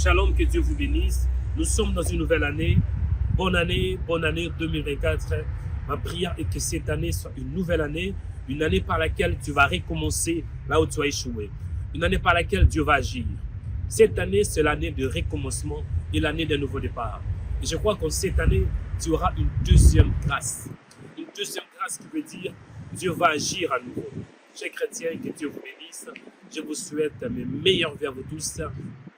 Shalom, que Dieu vous bénisse. Nous sommes dans une nouvelle année. Bonne année 2024. Ma prière est que cette année soit une nouvelle année, une année par laquelle tu vas recommencer là où tu as échoué, une année par laquelle Dieu va agir. Cette année, c'est l'année de recommencement et l'année d'un nouveau départ. Et je crois qu'en cette année, tu auras une deuxième grâce. Une deuxième grâce qui veut dire Dieu va agir à nouveau. Chers chrétiens, que Dieu vous bénisse. Je vous souhaite mes meilleurs vœux à vous tous.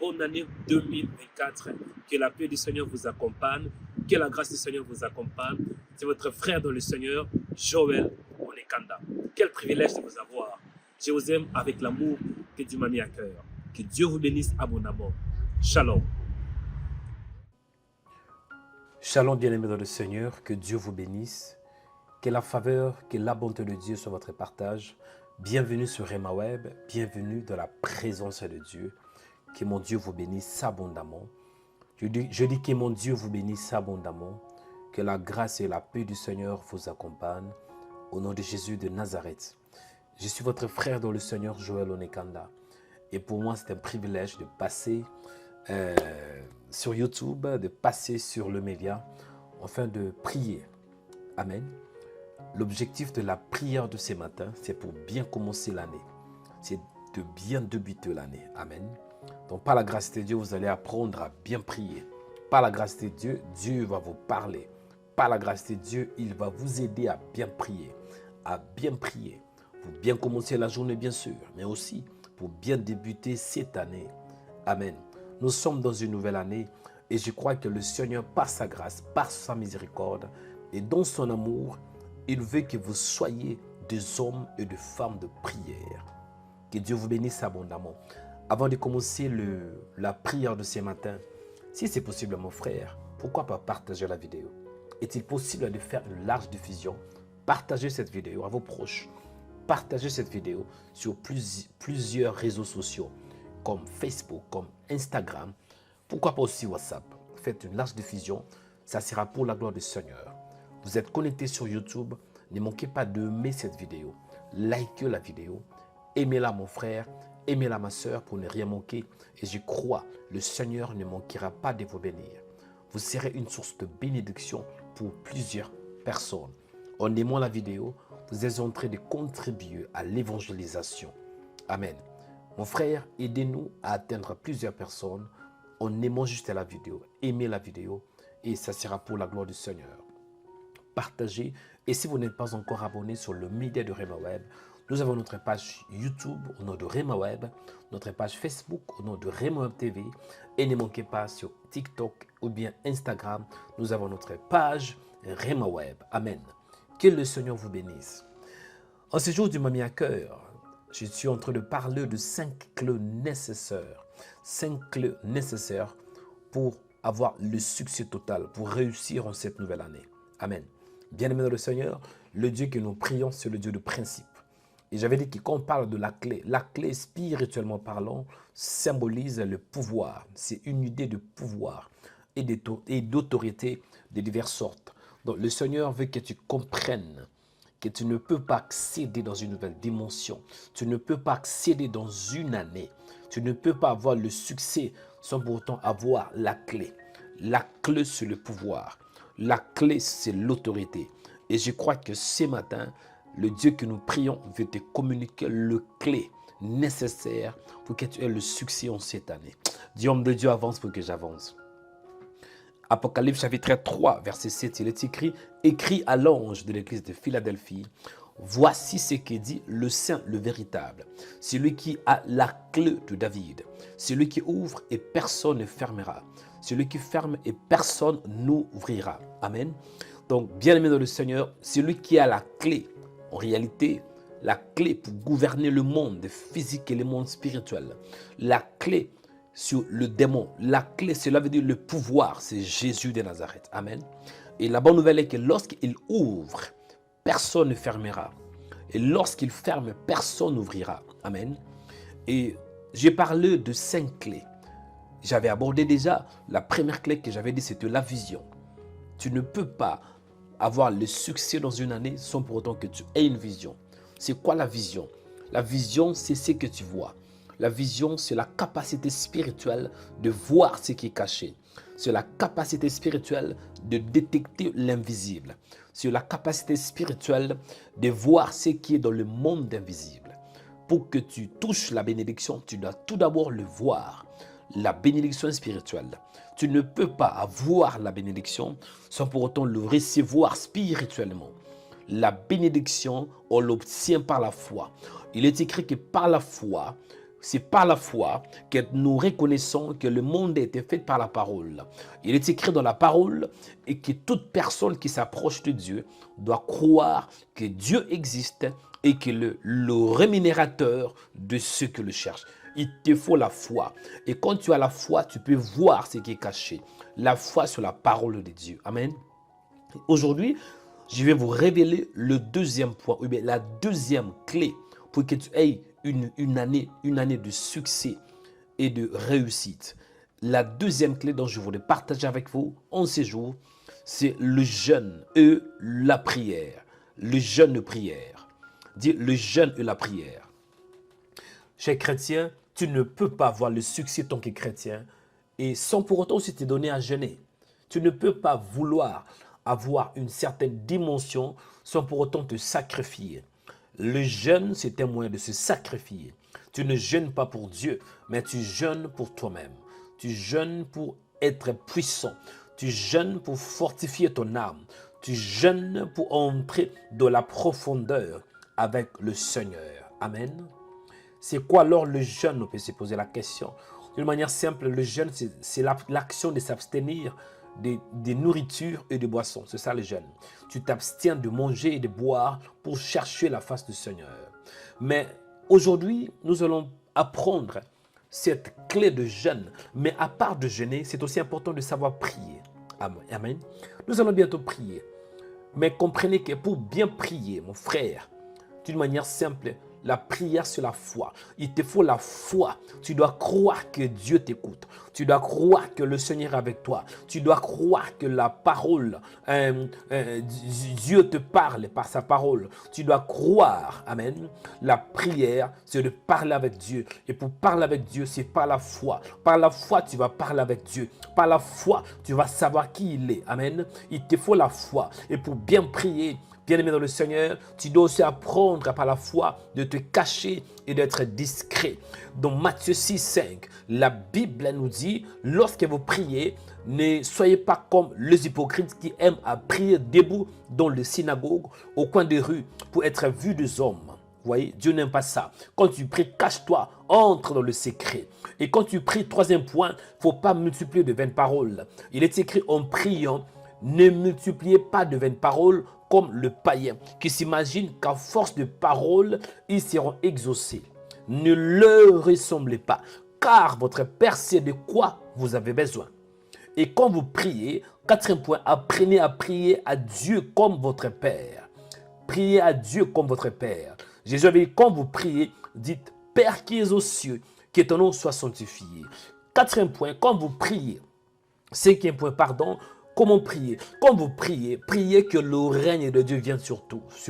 Bonne année 2024. Que la paix du Seigneur vous accompagne. Que la grâce du Seigneur vous accompagne. C'est votre frère dans le Seigneur, Joël Onekanda. Quel privilège de vous avoir. Je vous aime avec l'amour que Dieu m'a mis à cœur. Que Dieu vous bénisse abondamment. Shalom. Shalom bien-aimés dans le Seigneur, que Dieu vous bénisse. Que la faveur, que la bonté de Dieu soit votre partage. Bienvenue sur Rema Web, bienvenue dans la présence de Dieu. Que mon Dieu vous bénisse abondamment. Je dis que mon Dieu vous bénisse abondamment. Que la grâce et la paix du Seigneur vous accompagnent. Au nom de Jésus de Nazareth. Je suis votre frère dans le Seigneur, Joël Onekanda. Et pour moi, c'est un privilège de passer sur YouTube, de passer sur le média, afin de prier. Amen. L'objectif de la prière de ce matin, c'est pour bien commencer l'année. C'est de bien débuter l'année. Amen. Donc, par la grâce de Dieu, vous allez apprendre à bien prier. Par la grâce de Dieu, Dieu va vous parler. Par la grâce de Dieu, il va vous aider à bien prier. À bien prier. Pour bien commencer la journée, bien sûr, mais aussi pour bien débuter cette année. Amen. Nous sommes dans une nouvelle année et je crois que le Seigneur, par sa grâce, par sa miséricorde et dans son amour, il veut que vous soyez des hommes et des femmes de prière. Que Dieu vous bénisse abondamment. Avant de commencer la prière de ce matin, si c'est possible, mon frère, pourquoi pas partager la vidéo? Est-il possible de faire une large diffusion? Partagez cette vidéo à vos proches. Partagez cette vidéo sur plusieurs réseaux sociaux, comme Facebook, comme Instagram. Pourquoi pas aussi WhatsApp? Faites une large diffusion, ça sera pour la gloire du Seigneur. Vous êtes connectés sur YouTube, ne manquez pas d'aimer cette vidéo. Likez la vidéo, aimez-la mon frère, aimez-la ma soeur pour ne rien manquer. Et je crois, le Seigneur ne manquera pas de vous bénir. Vous serez une source de bénédiction pour plusieurs personnes. En aimant la vidéo, vous êtes en train de contribuer à l'évangélisation. Amen. Mon frère, aidez-nous à atteindre plusieurs personnes en aimant juste la vidéo. Aimez la vidéo et ça sera pour la gloire du Seigneur. Partagez. Et si vous n'êtes pas encore abonné sur le média de Rema Web, nous avons notre page YouTube au nom de Rema Web, notre page Facebook au nom de Rema Web TV. Et ne manquez pas sur TikTok ou bien Instagram, nous avons notre page Rema Web. Amen. Que le Seigneur vous bénisse. En ce jour du Dieu m'a mis à cœur, je suis en train de parler de 5 clés nécessaires. 5 clés nécessaires pour avoir le succès total, pour réussir en cette nouvelle année. Amen. Bien-aimés dans le Seigneur, le Dieu que nous prions, c'est le Dieu de principe. Et j'avais dit que quand on parle de la clé spirituellement parlant, symbolise le pouvoir. C'est une idée de pouvoir et d'autorité de diverses sortes. Donc le Seigneur veut que tu comprennes que tu ne peux pas accéder dans une nouvelle dimension. Tu ne peux pas accéder dans une année. Tu ne peux pas avoir le succès sans pour autant avoir la clé. La clé, c'est le pouvoir. La clé, c'est l'autorité. Et je crois que ce matin, le Dieu que nous prions veut te communiquer le clé nécessaire pour que tu aies le succès en cette année. Dis, homme de Dieu, avance pour que j'avance. Apocalypse chapitre 3, verset 7, il est écrit « Écrit à l'ange de l'église de Philadelphie, voici ce que dit le Saint, le véritable, celui qui a la clé de David, celui qui ouvre et personne ne fermera, celui qui ferme et personne n'ouvrira. » Amen. Donc, bien-aimé dans le Seigneur, celui qui a la clé, en réalité, la clé pour gouverner le monde physique et le monde spirituel, la clé sur le démon. La clé, cela veut dire le pouvoir, c'est Jésus de Nazareth. Amen. Et la bonne nouvelle est que lorsqu'il ouvre, personne ne fermera. Et lorsqu'il ferme, personne n'ouvrira. Amen. Et j'ai parlé de 5 clés. J'avais abordé déjà, la première clé que j'avais dit, c'était la vision. Tu ne peux pas avoir le succès dans une année sans pour autant que tu aies une vision. C'est quoi la vision? La vision, c'est ce que tu vois. La vision, c'est la capacité spirituelle de voir ce qui est caché. C'est la capacité spirituelle de détecter l'invisible. C'est la capacité spirituelle de voir ce qui est dans le monde invisible. Pour que tu touches la bénédiction, tu dois tout d'abord le voir. La bénédiction spirituelle. Tu ne peux pas avoir la bénédiction sans pour autant le recevoir spirituellement. La bénédiction, on l'obtient par la foi. Il est écrit que par la foi, c'est par la foi que nous reconnaissons que le monde a été fait par la parole. Il est écrit dans la parole et que toute personne qui s'approche de Dieu doit croire que Dieu existe et que le rémunérateur de ceux qui le cherchent. Il te faut la foi. Et quand tu as la foi, tu peux voir ce qui est caché. La foi sur la parole de Dieu. Amen. Aujourd'hui, je vais vous révéler le deuxième point, ou bien la deuxième clé pour que tu aies une année de succès et de réussite. La deuxième clé dont je voulais partager avec vous en ces jours, c'est le jeûne et la prière. Le jeûne et la prière. Dis le jeûne et la prière. Chers chrétiens, tu ne peux pas avoir le succès tant que chrétien et sans pour autant aussi te donner à jeûner. Tu ne peux pas vouloir avoir une certaine dimension sans pour autant te sacrifier. Le jeûne, c'est un moyen de se sacrifier. Tu ne jeûnes pas pour Dieu, mais tu jeûnes pour toi-même. Tu jeûnes pour être puissant. Tu jeûnes pour fortifier ton âme. Tu jeûnes pour entrer dans la profondeur avec le Seigneur. Amen. C'est quoi alors le jeûne? On peut se poser la question. D'une manière simple, le jeûne, c'est l'action de s'abstenir des nourritures et des boissons. C'est ça le jeûne. Tu t'abstiens de manger et de boire pour chercher la face du Seigneur. Mais aujourd'hui, nous allons apprendre cette clé de jeûne. Mais à part de jeûner, c'est aussi important de savoir prier. Amen. Nous allons bientôt prier. Mais comprenez que pour bien prier, mon frère, d'une manière simple, la prière, c'est la foi. Il te faut la foi. Tu dois croire que Dieu t'écoute. Tu dois croire que le Seigneur est avec toi. Tu dois croire que la parole, Dieu te parle par sa parole. Tu dois croire, amen. La prière, c'est de parler avec Dieu. Et pour parler avec Dieu, c'est par la foi. Par la foi, tu vas parler avec Dieu. Par la foi, tu vas savoir qui il est. Amen. Il te faut la foi. Et pour bien prier, bien-aimé dans le Seigneur, tu dois aussi apprendre par la foi de te cacher et d'être discret. Dans Matthieu 6, 5, la Bible nous dit, lorsque vous priez, ne soyez pas comme les hypocrites qui aiment à prier debout dans les synagogues, au coin des rues, pour être vus des hommes. Vous voyez, Dieu n'aime pas ça. Quand tu pries, cache-toi, entre dans le secret. Et quand tu pries, troisième point, il ne faut pas multiplier de vaines paroles. Il est écrit en priant, ne multipliez pas de vaines paroles comme le païen qui s'imagine qu'à force de paroles, ils seront exaucés. Ne leur ressemblez pas, car votre Père sait de quoi vous avez besoin. Et quand vous priez, quatrième point, apprenez à prier à Dieu comme votre Père. Priez à Dieu comme votre Père. Jésus avait dit, quand vous priez, dites, Père qui es aux cieux, que ton nom soit sanctifié. Quatrième point, quand vous priez, cinquième point, pardon, comment prier? Quand vous priez, priez que le règne de Dieu vienne sur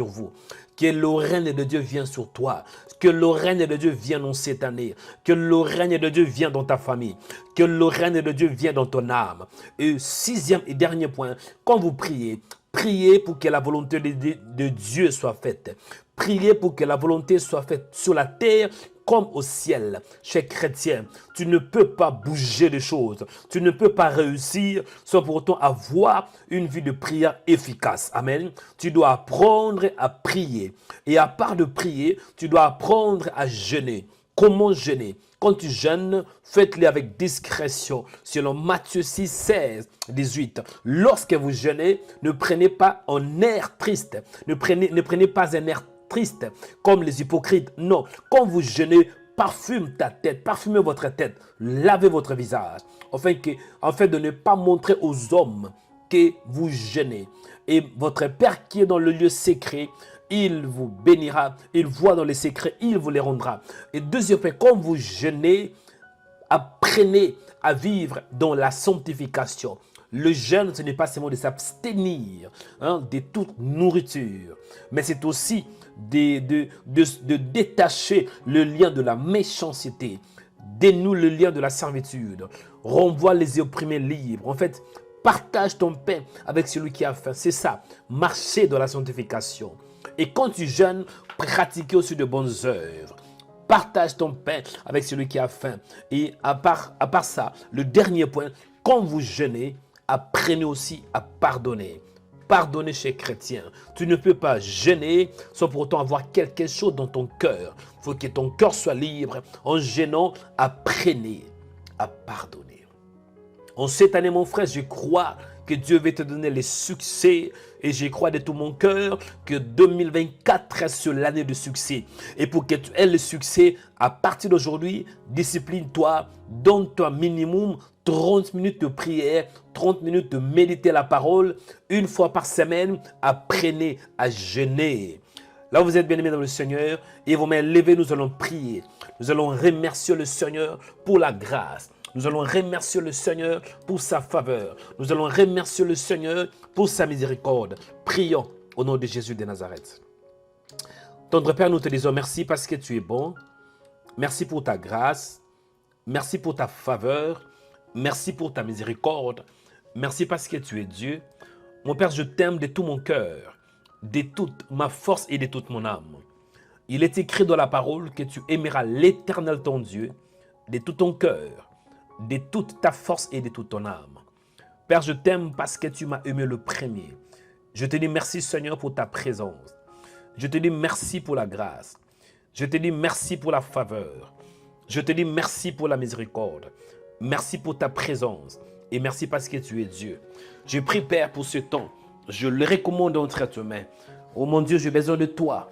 vous. Que le règne de Dieu vienne sur toi. Que le règne de Dieu vienne dans cette année. Que le règne de Dieu vienne dans ta famille. Que le règne de Dieu vienne dans ton âme. Et sixième et dernier point, quand vous priez, priez pour que la volonté de Dieu soit faite. Priez pour que la volonté soit faite sur la terre comme au ciel. Chers chrétiens, tu ne peux pas bouger les choses. Tu ne peux pas réussir sans pour autant avoir une vie de prière efficace. Amen. Tu dois apprendre à prier. Et à part de prier, tu dois apprendre à jeûner. Comment jeûner? Quand tu jeûnes, faites-le avec discrétion. Selon Matthieu 6, 16, 18. Lorsque vous jeûnez, ne prenez pas un air triste. Ne prenez pas un air triste comme les hypocrites. Non, quand vous jeûnez, parfumez ta tête, parfumez votre tête, lavez votre visage, afin de ne pas montrer aux hommes que vous jeûnez. Et votre Père qui est dans le lieu secret, il vous bénira, il voit dans les secrets, il vous les rendra. Et deuxième point, quand vous jeûnez, apprenez à vivre dans la sanctification. Le jeûne, ce n'est pas seulement de s'abstenir de toute nourriture, mais c'est aussi de détacher le lien de la méchanceté. Dénoue le lien de la servitude. Renvoie les opprimés libres. En fait, partage ton pain avec celui qui a faim. C'est ça, marcher dans la sanctification. Et quand tu jeûnes, pratiquez aussi de bonnes œuvres. Partage ton pain avec celui qui a faim. Et à part ça, le dernier point, quand vous jeûnez, apprenez aussi à pardonner. Pardonner chez chrétien. Tu ne peux pas jeûner sans pour autant avoir quelque chose dans ton cœur. Il faut que ton cœur soit libre. En jeûnant, apprenez à pardonner. En cette année, mon frère, je crois que Dieu va te donner les succès et je crois de tout mon cœur que 2024 reste l'année de succès. Et pour que tu aies le succès, à partir d'aujourd'hui, discipline-toi, donne-toi minimum 30 minutes de prière, 30 minutes de méditer la parole. Une fois par semaine, apprenez à jeûner. Là, vous êtes bien-aimés dans le Seigneur et vos mains levées, nous allons prier. Nous allons remercier le Seigneur pour la grâce. Nous allons remercier le Seigneur pour sa faveur. Nous allons remercier le Seigneur pour sa miséricorde. Prions au nom de Jésus de Nazareth. Tendre Père, nous te disons merci parce que tu es bon. Merci pour ta grâce. Merci pour ta faveur. Merci pour ta miséricorde. Merci parce que tu es Dieu. Mon Père, je t'aime de tout mon cœur, de toute ma force et de toute mon âme. Il est écrit dans la parole que tu aimeras l'Éternel ton Dieu de tout ton cœur, de toute ta force et de toute ton âme. Père, je t'aime parce que tu m'as aimé le premier. Je te dis merci Seigneur pour ta présence. Je te dis merci pour la grâce. Je te dis merci pour la faveur. Je te dis merci pour la miséricorde. Merci pour ta présence. Et merci parce que tu es Dieu. Je prie Père pour ce temps. Je le recommande entre tes mains. Oh mon Dieu, j'ai besoin de toi.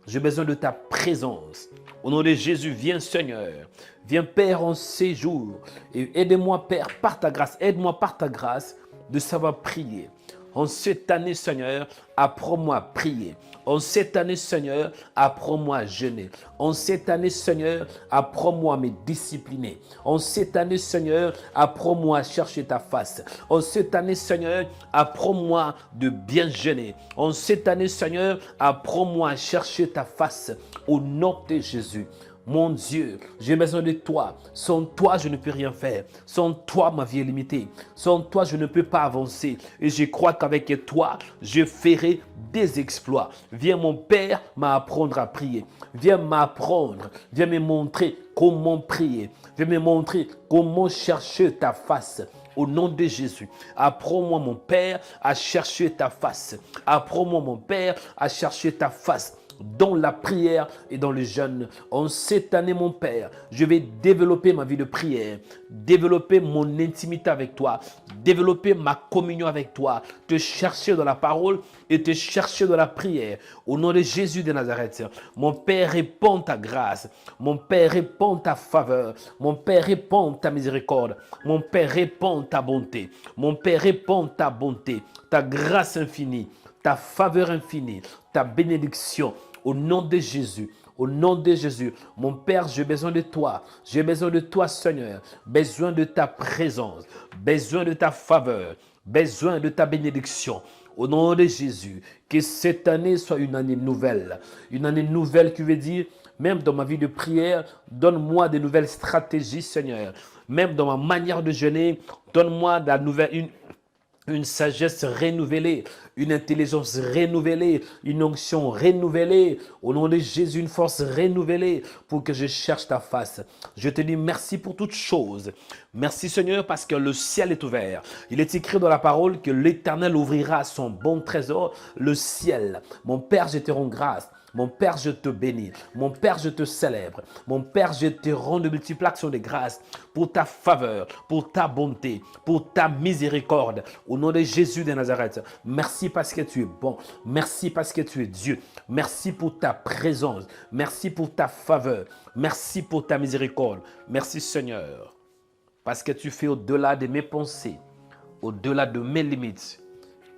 J'ai besoin de ta présence. Au nom de Jésus, viens Seigneur. Viens Père en ces jours. Et aide-moi Père par ta grâce. Aide-moi par ta grâce de savoir prier. En cette année Seigneur, apprends-moi à prier. En cette année Seigneur, apprends-moi à jeûner. En cette année Seigneur, apprends-moi à me discipliner. En cette année Seigneur, apprends-moi à chercher ta face. En cette année Seigneur, apprends-moi de bien jeûner. En cette année Seigneur, apprends-moi à chercher ta face. Au nom de Jésus. Mon Dieu, j'ai besoin de toi. Sans toi, je ne peux rien faire. Sans toi, ma vie est limitée. Sans toi, je ne peux pas avancer. Et je crois qu'avec toi, je ferai des exploits. Viens, mon Père, m'apprendre à prier. Viens m'apprendre. Viens me montrer comment prier. Viens me montrer comment chercher ta face. Au nom de Jésus, apprends-moi, mon Père, à chercher ta face. Apprends-moi, mon Père, à chercher ta face. Dans la prière et dans le jeûne. En cette année, mon Père, je vais développer ma vie de prière, développer mon intimité avec toi, développer ma communion avec toi, te chercher dans la parole et te chercher dans la prière. Au nom de Jésus de Nazareth, mon Père, répands ta grâce. Mon Père, répands ta faveur. Mon Père, répands ta miséricorde. Mon Père, répands ta bonté. Mon Père, répands ta bonté, ta grâce infinie, ta faveur infinie, ta bénédiction, au nom de Jésus. Au nom de Jésus, mon Père, j'ai besoin de toi. J'ai besoin de toi, Seigneur. Besoin de ta présence. Besoin de ta faveur. Besoin de ta bénédiction. Au nom de Jésus, que cette année soit une année nouvelle. Une année nouvelle qui veut dire, même dans ma vie de prière, donne-moi de nouvelles stratégies, Seigneur. Même dans ma manière de jeûner, donne-moi de la nouvelle... Une sagesse renouvelée, une intelligence renouvelée, une onction renouvelée. Au nom de Jésus, une force renouvelée pour que je cherche ta face. Je te dis merci pour toutes choses. Merci Seigneur parce que le ciel est ouvert. Il est écrit dans la parole que l'Éternel ouvrira son bon trésor, le ciel. Mon Père, je te rends grâce. Mon Père, je te bénis. Mon Père, je te célèbre. Mon Père, je te rends de multiples actions de grâce pour ta faveur, pour ta bonté, pour ta miséricorde. Au nom de Jésus de Nazareth, merci parce que tu es bon. Merci parce que tu es Dieu. Merci pour ta présence. Merci pour ta faveur. Merci pour ta miséricorde. Merci Seigneur, parce que tu fais au-delà de mes pensées, au-delà de mes limites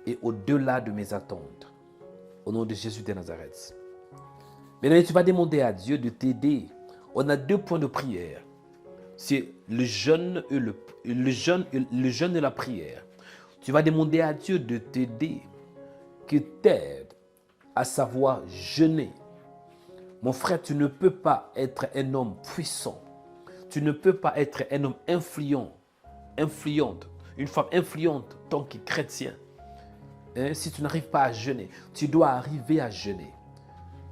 et au-delà de mes attentes. Au nom de Jésus de Nazareth. Maintenant, tu vas demander à Dieu de t'aider. On a 2 points de prière. C'est le jeûne et la prière. Tu vas demander à Dieu de t'aider, qu'il t'aide à savoir jeûner. Mon frère, tu ne peux pas être un homme puissant. Tu ne peux pas être un homme influente, une femme influente tant que chrétien. Si tu n'arrives pas à jeûner, tu dois arriver à jeûner.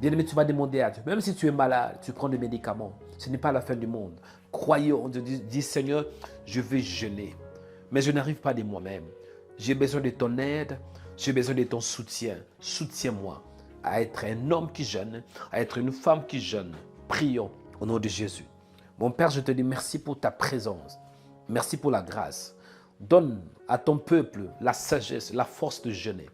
Bien-aimé, tu vas demander à Dieu, même si tu es malade, tu prends des médicaments, ce n'est pas la fin du monde. Croyons, dis Seigneur, je vais jeûner, mais je n'arrive pas de moi-même. J'ai besoin de ton aide, j'ai besoin de ton soutien. Soutiens-moi à être un homme qui jeûne, à être une femme qui jeûne. Prions au nom de Jésus. Mon Père, je te dis merci pour ta présence. Merci pour la grâce. Donne à ton peuple la sagesse, la force de jeûner.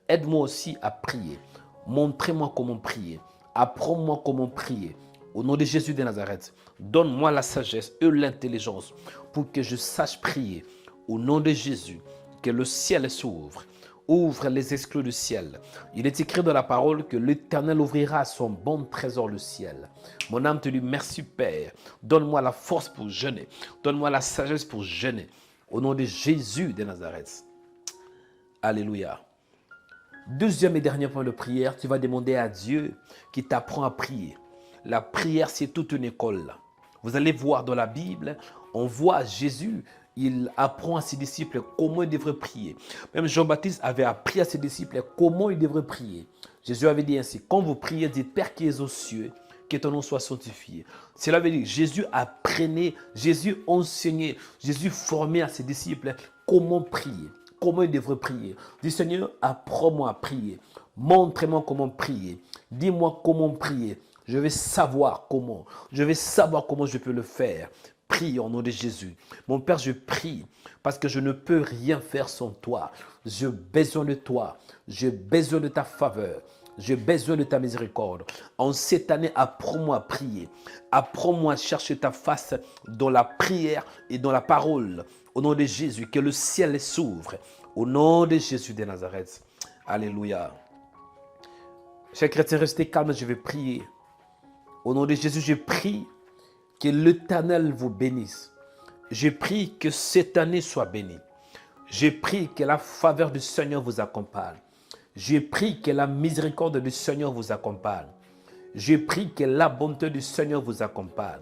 Aide-moi aussi à prier. Montrez-moi comment prier. Apprends-moi comment prier. Au nom de Jésus de Nazareth, donne-moi la sagesse et l'intelligence pour que je sache prier. Au nom de Jésus, que le ciel s'ouvre. Ouvre les exclus du ciel. Il est écrit dans la parole que l'Éternel ouvrira son bon trésor le ciel. Mon âme te dit merci Père. Donne-moi la force pour jeûner. Donne-moi la sagesse pour jeûner. Au nom de Jésus de Nazareth. Alléluia. Deuxième et dernier point de prière, tu vas demander à Dieu qui t'apprend à prier. La prière, c'est toute une école. Vous allez voir dans la Bible, on voit Jésus, il apprend à ses disciples comment ils devraient prier. Même Jean-Baptiste avait appris à ses disciples comment ils devraient prier. Jésus avait dit ainsi, quand vous priez, dites Père qui es aux cieux, que ton nom soit sanctifié. Cela veut dire Jésus apprenait, Jésus enseignait, Jésus formait à ses disciples comment prier. Comment ils devraient prier. Dis Seigneur, apprends-moi à prier. Montre-moi comment prier. Dis-moi comment prier. Je vais savoir comment. Je vais savoir comment je peux le faire. Prie au nom de Jésus. Mon Père, je prie parce que je ne peux rien faire sans toi. J'ai besoin de toi. J'ai besoin de ta faveur. J'ai besoin de ta miséricorde. En cette année, apprends-moi à prier. Apprends-moi à chercher ta face dans la prière et dans la parole. Au nom de Jésus, que le ciel s'ouvre. Au nom de Jésus de Nazareth. Alléluia. Chers chrétiens, restez calmes, je vais prier. Au nom de Jésus, je prie que l'Éternel vous bénisse. Je prie que cette année soit bénie. Je prie que la faveur du Seigneur vous accompagne. Je prie que la miséricorde du Seigneur vous accompagne. Je prie que la bonté du Seigneur vous accompagne.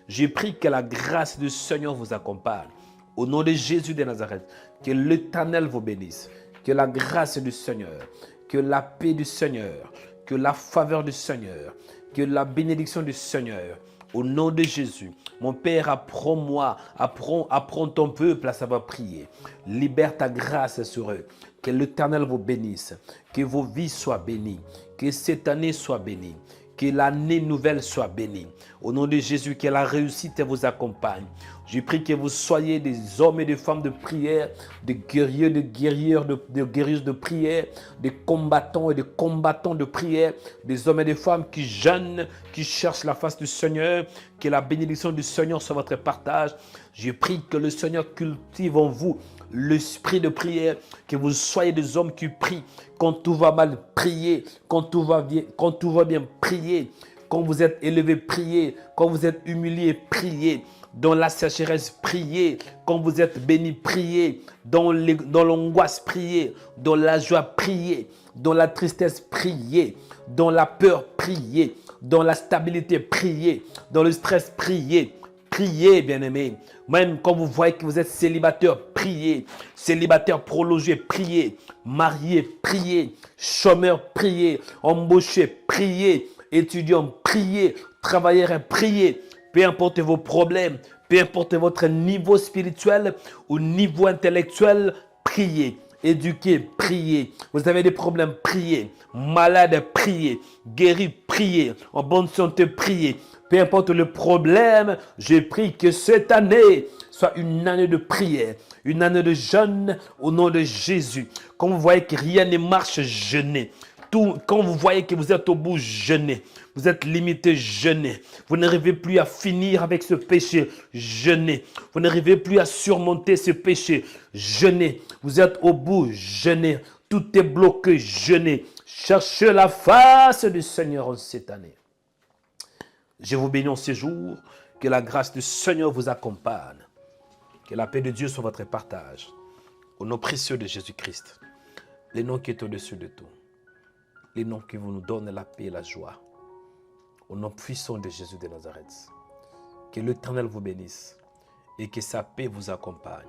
Je prie que la grâce du Seigneur vous accompagne. Au nom de Jésus de Nazareth, que l'Éternel vous bénisse, que la grâce du Seigneur, que la paix du Seigneur, que la faveur du Seigneur, que la bénédiction du Seigneur, au nom de Jésus. Mon Père, apprends-moi, apprends ton peuple à savoir prier. Libère ta grâce sur eux. Que l'Éternel vous bénisse, que vos vies soient bénies, que cette année soit bénie. Que l'année nouvelle soit bénie. Au nom de Jésus, que la réussite vous accompagne. Je prie que vous soyez des hommes et des femmes de prière, des guerriers, des guerrières, des guerriers de prière, des combattants et des combattants de prière, des hommes et des femmes qui jeûnent, qui cherchent la face du Seigneur. Que la bénédiction du Seigneur soit votre partage. Je prie que le Seigneur cultive en vous l'esprit de prière, que vous soyez des hommes qui prient. Quand tout va mal, priez. Quand tout va bien, priez. Quand vous êtes élevé, priez. Quand vous êtes humilié, priez. Dans la sécheresse, priez. Quand vous êtes béni, priez. Dans l'angoisse, priez. Dans la joie, priez. Dans la tristesse, priez. Dans la peur, priez. Dans la stabilité, priez. Dans le stress, priez. Priez, bien-aimés. Même quand vous voyez que vous êtes célibataire, priez. Célibataire prolongé, priez. Marié, priez. Chômeur, priez. Embauché, priez. Étudiant, priez. Travailleur, priez. Peu importe vos problèmes, peu importe votre niveau spirituel ou niveau intellectuel, priez. Éduquez, priez. Vous avez des problèmes, priez. Malade, priez. Guéri, priez. En bonne santé, priez. Peu importe le problème, je prie que cette année soit une année de prière, une année de jeûne au nom de Jésus. Quand vous voyez que rien ne marche, jeûnez. Quand vous voyez que vous êtes au bout, jeûnez. Vous êtes limité, jeûnez. Vous n'arrivez plus à finir avec ce péché, jeûnez. Vous n'arrivez plus à surmonter ce péché, jeûnez. Vous êtes au bout, jeûnez. Tout est bloqué, jeûnez. Cherchez la face du Seigneur en cette année. Je vous bénis en ce jour. Que la grâce du Seigneur vous accompagne. Que la paix de Dieu soit votre partage. Au nom précieux de Jésus-Christ, le nom qui est au-dessus de tout, le nom qui vous nous donne la paix et la joie. Au nom puissant de Jésus de Nazareth, que l'Éternel vous bénisse et que sa paix vous accompagne,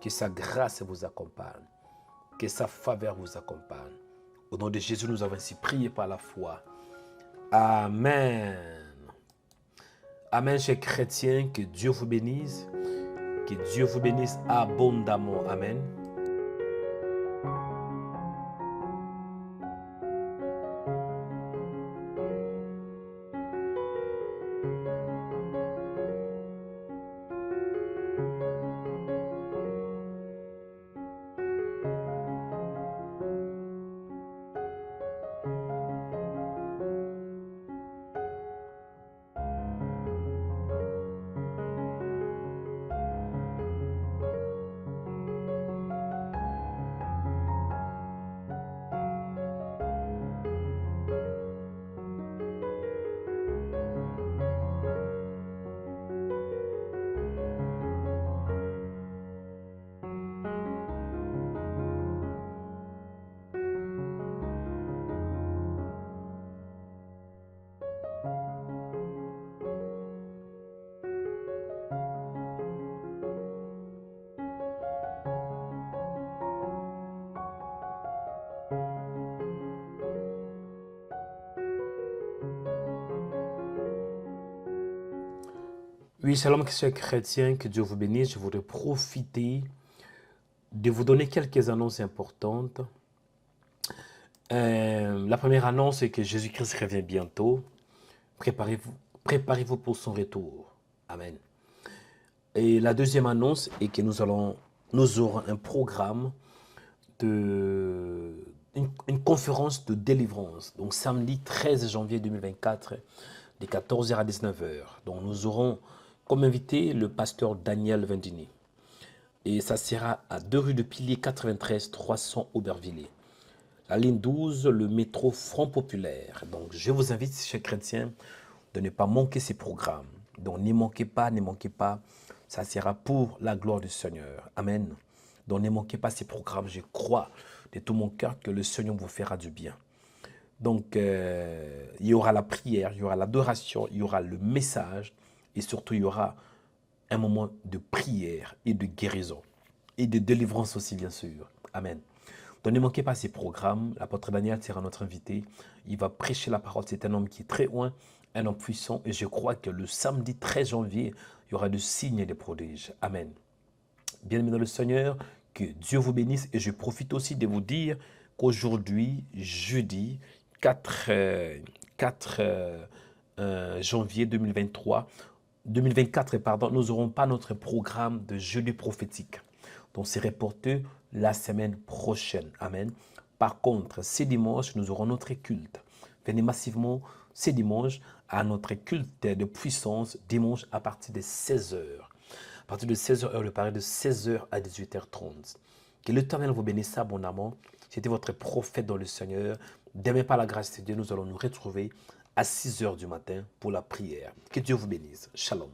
que sa grâce vous accompagne, que sa faveur vous accompagne. Au nom de Jésus, nous avons ainsi prié par la foi. Amen. Amen, chers chrétiens, que Dieu vous bénisse, que Dieu vous bénisse abondamment. Amen. Oui, shalom, chers chrétiens, que Dieu vous bénisse. Je voudrais profiter de vous donner quelques annonces importantes. La première annonce est que Jésus-Christ revient bientôt. Préparez-vous pour son retour. Amen. Et la deuxième annonce est que nous aurons un programme une conférence de délivrance. Donc samedi 13 janvier 2024, de 14h à 19h. Donc nous aurons comme invité le pasteur Daniel Vendini. Et ça sera à 2 rue de Pilier 93 300 Aubervilliers. La ligne 12, le métro Front Populaire. Donc je vous invite, chers chrétiens, de ne pas manquer ces programmes. Donc n'y manquez pas, ne manquez pas. Ça sera pour la gloire du Seigneur. Amen. Donc ne manquez pas ces programmes. Je crois de tout mon cœur que le Seigneur vous fera du bien. Donc il y aura la prière, il y aura l'adoration, il y aura le message. Et surtout, il y aura un moment de prière et de guérison. Et de délivrance aussi, bien sûr. Amen. Donc ne manquez pas ces programmes. L'apôtre Daniel sera notre invité. Il va prêcher la parole. C'est un homme qui est très loin, un homme puissant. Et je crois que le samedi 13 janvier, il y aura des signes et des prodiges. Amen. Bien-aimés dans le Seigneur, que Dieu vous bénisse. Et je profite aussi de vous dire qu'aujourd'hui, jeudi 4 janvier 2024, nous n'aurons pas notre programme de jeûne prophétique. Donc, c'est reporté la semaine prochaine. Amen. Par contre, ce dimanche, nous aurons notre culte. Venez massivement ce dimanche à notre culte de puissance, dimanche à partir de 16h. À partir de 16h, le Paris, de 16h à 18h30. Que l'Éternel vous bénisse abondamment. C'était votre prophète dans le Seigneur. Demain, par la grâce de Dieu, nous allons nous retrouver à 6h du matin pour la prière. Que Dieu vous bénisse. Shalom.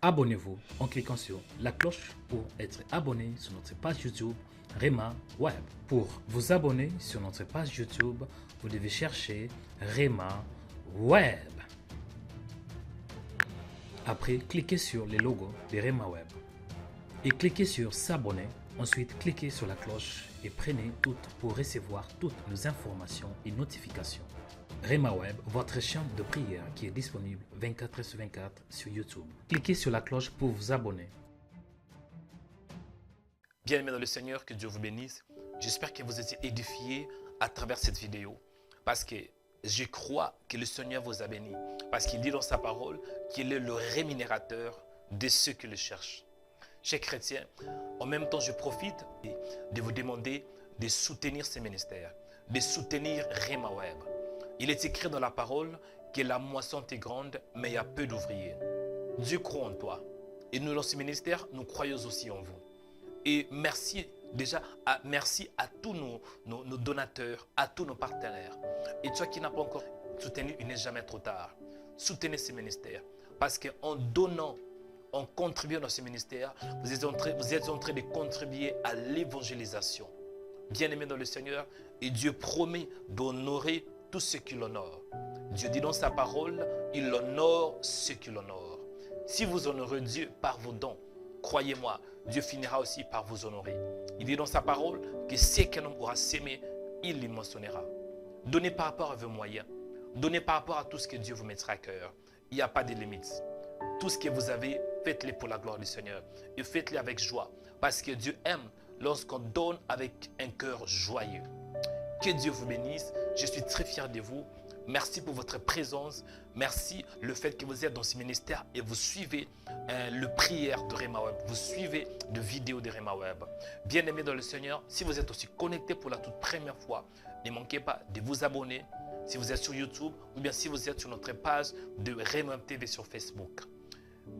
Abonnez-vous en cliquant sur la cloche pour être abonné sur notre page YouTube Rema Web. Pour vous abonner sur notre page YouTube, vous devez chercher Rema Web. Après, cliquez sur le logo de Rema Web et cliquez sur s'abonner. Ensuite, cliquez sur la cloche et prenez toutes pour recevoir toutes nos informations et notifications. Rema Web, votre chaîne de prière qui est disponible 24h/24 sur YouTube. Cliquez sur la cloche pour vous abonner. Bien-aimés dans le Seigneur, que Dieu vous bénisse. J'espère que vous êtes édifiés à travers cette vidéo. Parce que je crois que le Seigneur vous a béni. Parce qu'il dit dans sa parole qu'il est le rémunérateur de ceux qui le cherchent. Chers chrétiens, en même temps, je profite de vous demander de soutenir ces ministères, de soutenir Rema Web. Il est écrit dans la parole que la moisson est grande, mais il y a peu d'ouvriers. Dieu croit en toi. Et nous, dans ce ministère, nous croyons aussi en vous. Et merci à tous nos donateurs, à tous nos partenaires. Et toi qui n'as pas encore soutenu, il n'est jamais trop tard. Soutenez ce ministère. Parce qu'en donnant en contribuant dans ce ministère, vous êtes en train de contribuer à l'évangélisation. Bien-aimés dans le Seigneur, et Dieu promet d'honorer tous ceux qui l'honorent. Dieu dit dans sa parole, il honore ceux qui l'honorent. Si vous honorez Dieu par vos dons, croyez-moi, Dieu finira aussi par vous honorer. Il dit dans sa parole que ce qu'un homme aura sémé, il les mentionnera. Donnez par rapport à vos moyens. Donnez par rapport à tout ce que Dieu vous mettra à cœur. Il n'y a pas de limite. Tout ce que vous avez, faites-le pour la gloire du Seigneur. Et faites-le avec joie. Parce que Dieu aime lorsqu'on donne avec un cœur joyeux. Que Dieu vous bénisse. Je suis très fier de vous. Merci pour votre présence. Merci le fait que vous êtes dans ce ministère et vous suivez le prière de Rema Web. Vous suivez les vidéos de Rema Web. Bien-aimés dans le Seigneur, si vous êtes aussi connecté pour la toute première fois, ne manquez pas de vous abonner. Si vous êtes sur YouTube ou bien si vous êtes sur notre page de Rema Web TV sur Facebook.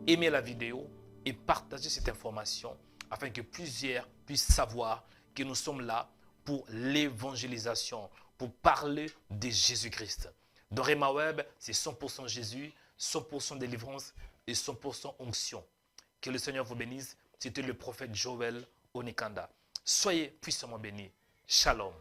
Aimez la vidéo et partagez cette information afin que plusieurs puissent savoir que nous sommes là pour l'évangélisation, pour parler de Jésus-Christ. Dans Rema Web, c'est 100% Jésus, 100% délivrance et 100% onction. Que le Seigneur vous bénisse. C'était le prophète Joël Onikanda. Soyez puissamment bénis. Shalom.